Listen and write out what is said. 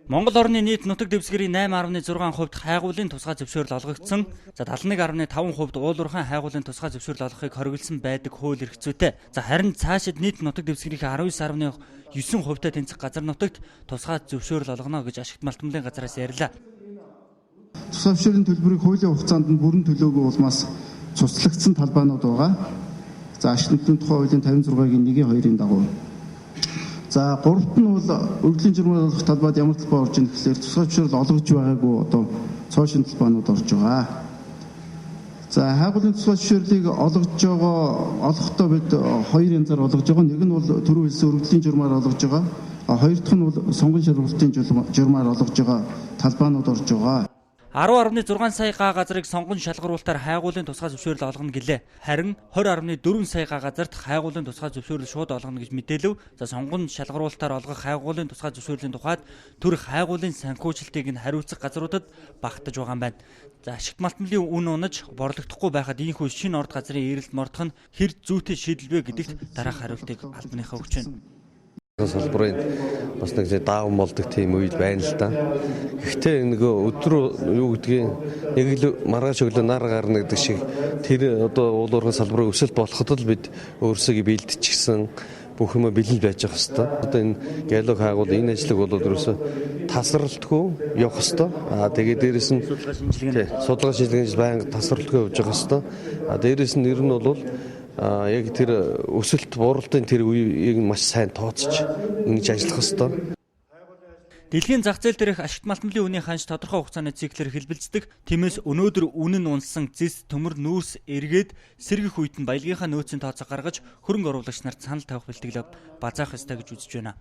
Монгол орны нийт нутаг дэвсгэрийн 8.6% хайгуулын тусгай зөвшөөрөл олгогдсон. За 71.5% уулуурхан хайгуулын тусгай зөвшөөрөл олгохыг хориглосон байдаг хууль эрх зүйтэй. За харин цаашид нийт нутаг дэвсгэрийн 19.9%-тай тэнцэх газар нутагт тусгай зөвшөөрөл олгоно гэж ашигт малтмлын газраас ярьлаа. Тусгай зөвшөөрлийн төлбөрийг хуулийн хугацаанд нь бүрэн төлөөгүй улмаас цуслагдсан талбайнууд байгаа. За ашигт малтмлын тухай хуулийн 56-гийн 1-2-ын дагуу. За гуравт нь бол өргөдлийн журмаар олох талбайд ямар талбай орж ийн гэхээр тусгай зөвшөөрөл олгож байгаагүй одоо цоо шин талбайнууд орж байгаа. За хайгуулын тусгай зөвшөөрлийг олохдоо бид хоёр янзаар олгож байгаа. Нэг нь бол түрүү хэлсэн өргөдлийн журмаар олгож байгаа. Хоёр дахь нь бол сонгон шалгалтын журмаар олгож байгаа талбайнууд орж байгаа. 10.6 сая га газрыг сонгон шалгаруулалтаар хайгуулын тусгай зөвшөөрөл олгоно гэлээ. Харин 20.4 сая га газарт хайгуулын тусгай зөвшөөрөл шууд олгоно гэж мэдээлв. За сонгон шалгаруулалтаар олгох хайгуулын тусгай зөвшөөрлийн тухайд төрх хайгуулын санхүүжилтийг нь хариуцах газруудад багтаж байгаа юм байна. За ашигт малтмлын үн унаж борлогдохгүй байхад ийхүү шинэ орд газрын эрэлт мордох нь хэр зүйтэй шийдэлвэ гэдэгт дараах хариултыг албаныхаа өгч байна. Салбарын бас нэг даавн болдог тийм үед байна л да. Гэхдээ нөгөө өдрөө юу гэдгийг яг л маргааш өглөө нар гарна гэдэг шиг тэр одоо уулуурхай салбарын өсөлт болоход л бид өөрсдөө бэлдчихсэн бүх юм бэлэн байж явах хэвээр. Одоо энэ геолог хайгуул энэ ажлыг бол ерөөсөө тасралтгүй явах хэвээр. Тэгээд дээрэс нь судалгаа шинжилгээ байнга тасралтгүй явж байгаа хэвээр. Дээрэс нь нэр нь бол яг тэр өсөлт бууралтын тэр үеийг маш сайн тооцож ингэж ажиллах хэвээр. Дэлхийн зах зээл дээрх ашигт малтмлын үнийн ханш тодорхой хугацааны циклээр хэлбэлцдэг. Тиймээс өнөөдөр үнэн унсан зис төмөр нүүрс эргээд сэргэх үед нь баялагынхаа нөөцийн тооцоо гаргаж хөрөнгө оруулагч нарт санал тавих бэлтгэлээ базаах ёстой гэж үзэж байна.